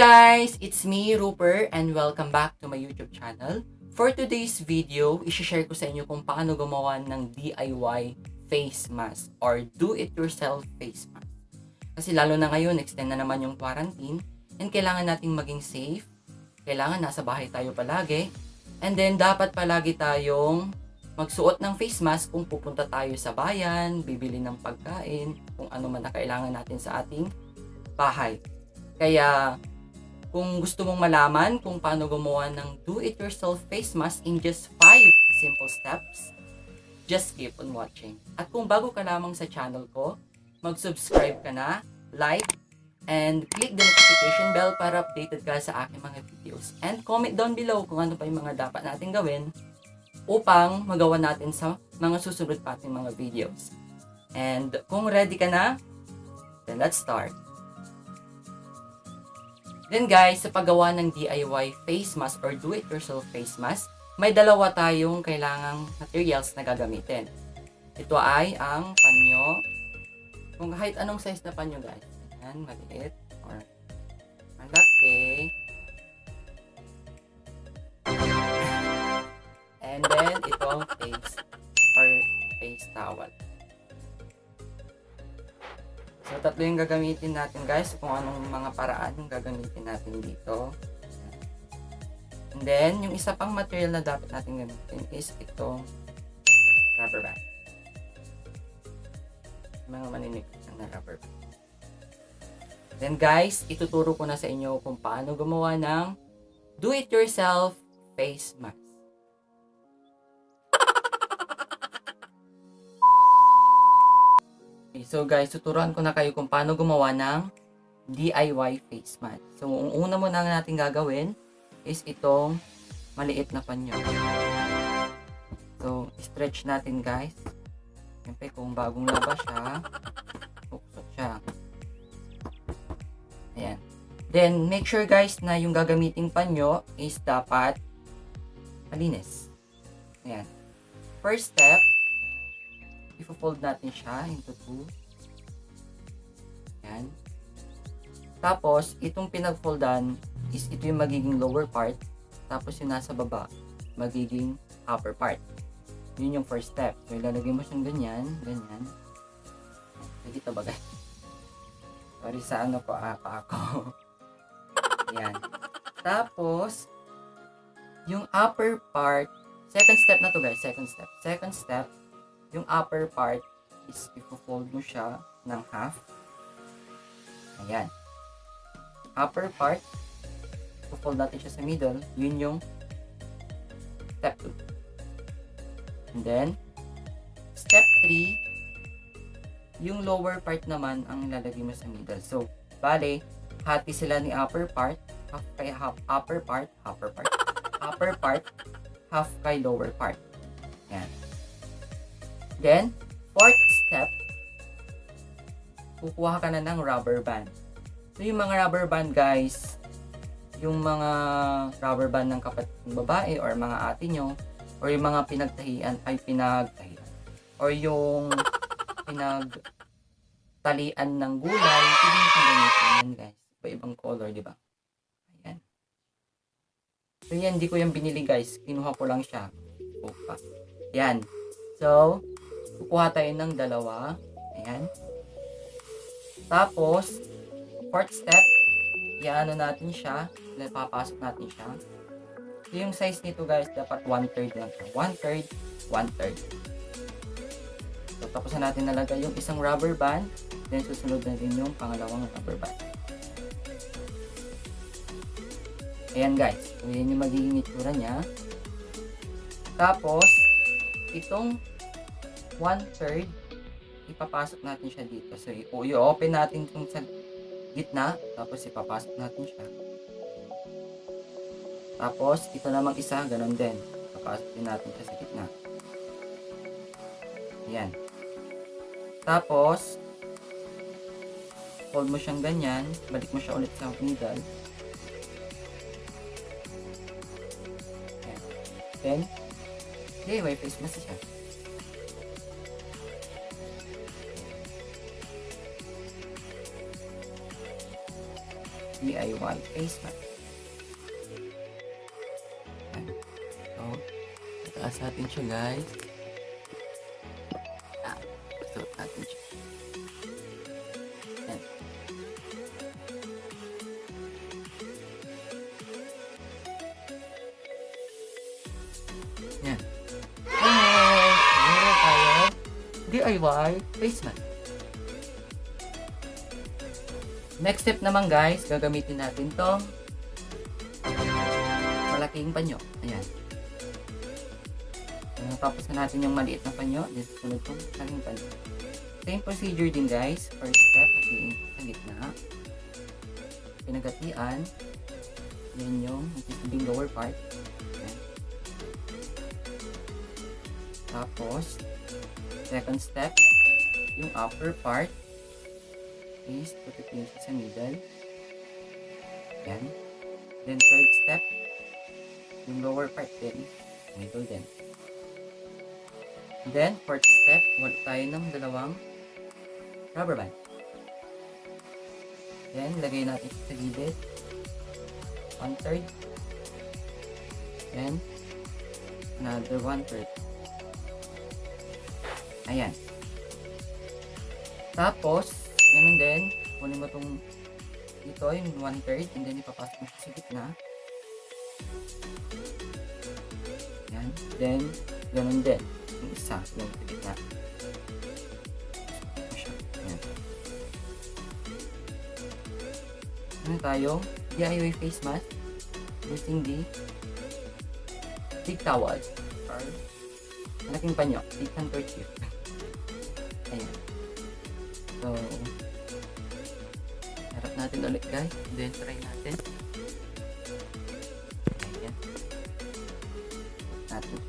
guys! It's me, Rupert, and welcome back to my YouTube channel. For today's video, i-share ko sa inyo kung paano gumawa ng DIY face mask or do-it-yourself face mask. Kasi lalo na ngayon, extend na naman yung quarantine and kailangan nating maging safe. Kailangan nasa bahay tayo palagi. And then, dapat palagi tayong magsuot ng face mask kung pupunta tayo sa bayan, bibili ng pagkain, kung ano man na kailangan natin sa ating bahay. Kaya, kung gusto mong malaman kung paano gumawa ng do-it-yourself face mask in just 5 simple steps, just keep on watching. At kung bago ka lamang sa channel ko, mag-subscribe ka na, like, and click the notification bell para updated ka sa aking mga videos. And comment down below kung ano pa yung mga dapat natin gawin upang magawa natin sa mga susunod pa ating mga videos. And kung ready ka na, then let's start. Then guys, sa paggawa ng DIY face mask or do-it-yourself face mask, may dalawa tayong kailangang materials na gagamitin. Ito ay ang panyo. Kung kahit anong size na panyo guys. Ayan, maliit or malaki. And then, ito ang face or face towel. So, tatlo yung gagamitin natin guys, kung anong mga paraan yung gagamitin natin dito. And then, yung isa pang material na dapat natin gamitin is itong rubber band. Mga maninipis na rubber band. Then guys, ituturo ko na sa inyo kung paano gumawa ng do-it-yourself face mask. So guys, tuturuan ko na kayo kung paano gumawa ng DIY face mask. So, ang una muna natin gagawin is itong maliit na panyo. So, stretch natin guys. Siyempre, kung bagong labas siya, puksot siya. Ayan. Then, make sure guys na yung gagamiting panyo is dapat malinis. Ayan. First step, i-fold natin siya into 2. Ayan. Tapos, itong pinag-foldan is ito yung magiging lower part. Tapos, yung nasa baba, magiging upper part. Yun yung first step. So, ilalagay mo siyang ganyan, ganyan. Dito ba guys? Sorry sa ano po, pa ako. Ayan. Tapos, yung upper part, second step na to guys, second step. Second step, yung upper part is i-fold mo siya ng half. Ayan. Upper part, i-fold natin siya sa middle. Yun yung step 2. And then, step 3, yung lower part naman ang ilalagay mo sa middle. So, bale, hati sila ni upper part, half kay upper part, upper part, half kay lower part. Ayan. Then, fourth step, kukuha ka na ng rubber band. So, yung mga rubber band guys, yung mga rubber band ng kapatid ng babae or mga ate nyo, or yung mga pinagtahian, or yung pinagtalian ng gulay, pwede nyo gamitin guys. Iba-ibang color, di ba? Ayan. So, yan, di ko yung binili guys. Kinuha ko lang siya. Opa. Ayan. So, kukuha tayo ng dalawa. Ayan. Tapos, fourth step, i-ano natin siya. Papasok natin siya. So, yung size nito guys, dapat 1/3 lang. 1/3, 1/3. So, tapos na natin nalagay yung isang rubber band. Then, susunod na din yung pangalawang rubber band. Ayan guys. So, yan yung magiging itsura niya. Tapos, itong 1/3, ipapasok natin siya dito. So, i-open natin itong sa gitna, tapos ipapasok natin siya. Tapos, ito namang isa, ganun din. Ipapasok din natin siya sa gitna. Ayan. Tapos, fold mo siyang ganyan, balik mo siya ulit sa middle. Ayan. Then, okay, may face mask siya. DIY face mask. Ayan. So, itaas natin siya guys. Suot natin siya. Ayan. Ayan. Meron tayo DIY face mask. Next step naman guys, gagamitin natin tong malaking panyo. Ayan. Tapos na natin yung maliit na panyo. Then sunod tong malaking panyo. Same procedure din guys. First step, hatiin sa gitna. Pinagatian. Yan yung yung lower part. Ayan. Tapos, second step, yung upper part is tututin siya sa middle. Ayan. Then third step, yung lower part din, middle din. Then fourth step, wala tayo ng dalawang rubber band. Then lagay natin sa gilid, 1/3. Then another 1/3. Ayan. Tapos ganun din, kunin mo itong dito, yung 1/3, and then ipapasok mo sa gitna. Yan. Then, ganun din. Yung isa, yung sa gitna. Yan. Ano tayong DIY face mask using the big towel or malaking panyo, big handkerchief. Ayan. So, harap natin ulit guys. Then try natin. Ayan. Natin.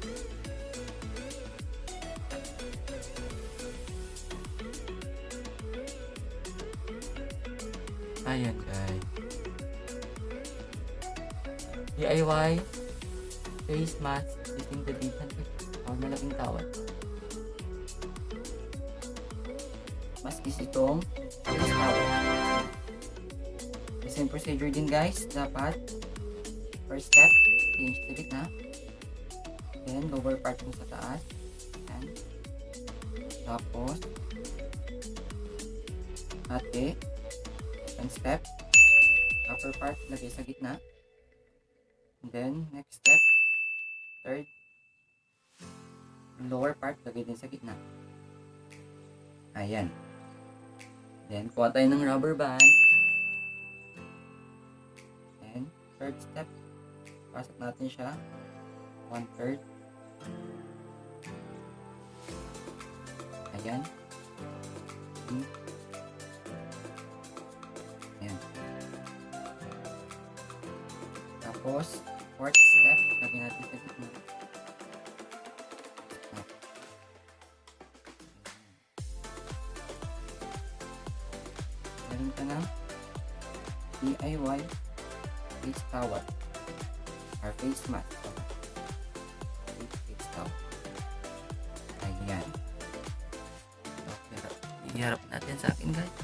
Ayan guys. DIY face mask using the big handkerchief or malaking towel. Maskis itong face towel. The same procedure din guys. Dapat first step, pinch sa gitna. Then lower part mo sa taas. Ayan. Tapos ate. Second step, upper part lagay sa gitna. And then next step, third, lower part lagay din sa gitna. Ayan. Then, kuha tayo ng rubber band. And, third step, pasok natin siya. 1/3. Ayan. Ayan. Tapos, fourth step, lagyan natin sa gitna. Meron ka ng DIY face towel or face mask. Face towel. Ayan. Iharap natin sa akin guys.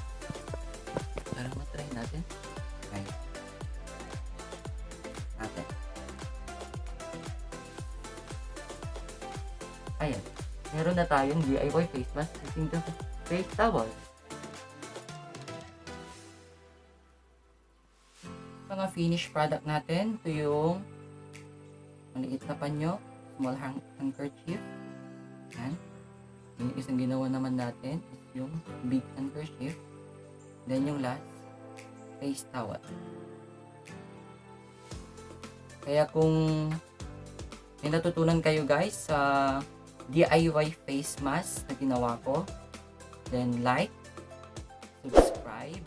Para matry natin. Ayan. Natin. Ayan. Meron na tayong DIY face mask using the face towel. Mga finished product natin, ito yung maliit na panyo, small handkerchief. Yan. Yung isang ginawa naman natin is yung big handkerchief. Then yung last, face towel. Kaya kung may natutunan kayo guys sa DIY face mask na ginawa ko, then like, subscribe,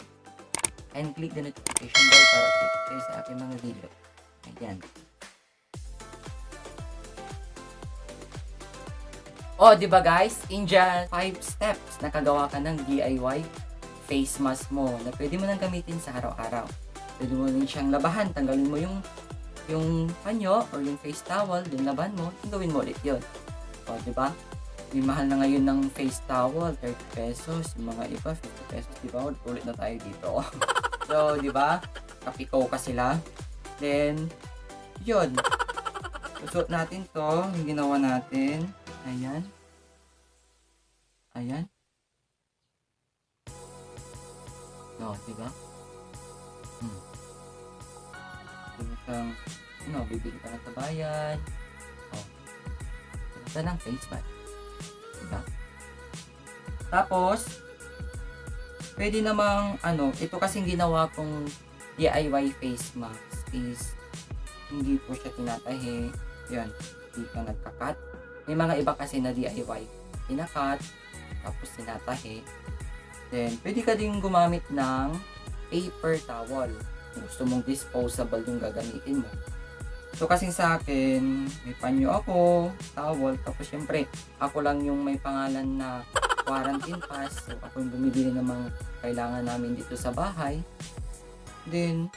and click the notification bell para update kayo sa aking mga video. Ayan. O, di ba guys? Indian 5 steps na kagawa ka ng DIY face mask mo na pwede mo nang gamitin sa araw-araw. Pwede mo rin siyang labahan. Tanggalin mo yung panyo or yung face towel, din laban mo, gawin mo ulit yun. O, di ba? Yung mahal na ngayon ng face towel, 30 pesos. Yung mga iba, 50 pesos, di ba? Ulit na tayo dito. So, di ba? kapikaw ka sila. Then, yun. Susuot natin to, yung ginawa natin. Ayan. Ayan. No, diba? Bibili ka ng tabayan. Ito ng face mask. Diba? Tapos, pwede namang, ito kasing ginawa kong DIY face mask is, hindi po siya tinatahi. Yan, hindi ka nagkakat. May mga iba kasi na DIY. Tinakat, tapos tinatahi. Then, pwede ka din gumamit ng paper towel. Kung gusto mong disposable yung gagamitin mo. So, kasing sa akin, may panyo ako, towel, tapos syempre, ako lang yung may pangalan na quarantine pass. So, ako yung bumibili ng mga kailangan namin dito sa bahay. Then,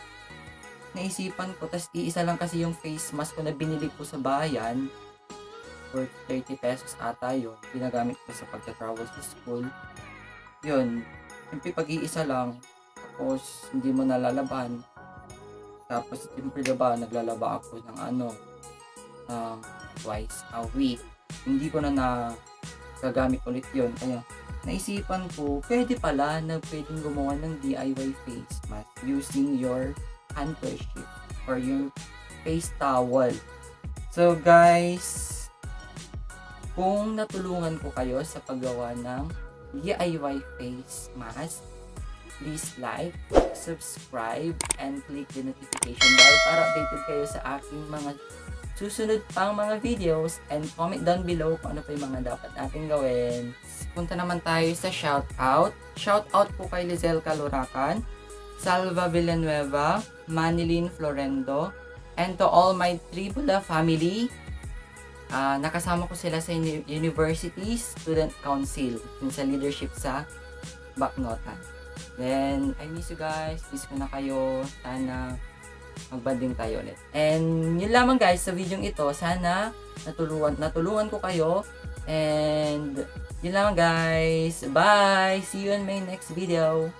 naisipan ko, tas iisa lang kasi yung face mask ko na binili ko sa bayan. For 30 pesos ata yun. Ginagamit ko sa pagka-travel sa school. Yun. Siyempre, pag-iisa lang. Tapos, hindi mo nalalaban. Tapos, siyempre diba, naglalaba ako ng twice a week. Hindi ko na gagamit ulit yun. Kaya, naisipan ko, pwede pala na pwedeng gumawa ng DIY face mask using your handkerchief or your face towel. So, guys, kung natulungan ko kayo sa paggawa ng DIY face mask, please like, subscribe, and click the notification bell para updated kayo sa aking mga susunod pang mga videos, and comment down below kung ano pa yung mga dapat natin gawin. Punta naman tayo sa shoutout. Shoutout po kay Leizl Caloracan, Salva Villanueva, Manylene Florendo, and to all my TRIBULA family. Nakasama ko sila sa University Student Council, yung sa leadership sa Baknotan. Then, I miss you guys. Miss ko na kayo. Sana magbanding tayo ulit. And yun lamang guys sa video ito. Sana natulungan ko kayo. And yun lamang guys. Bye! See you in my next video.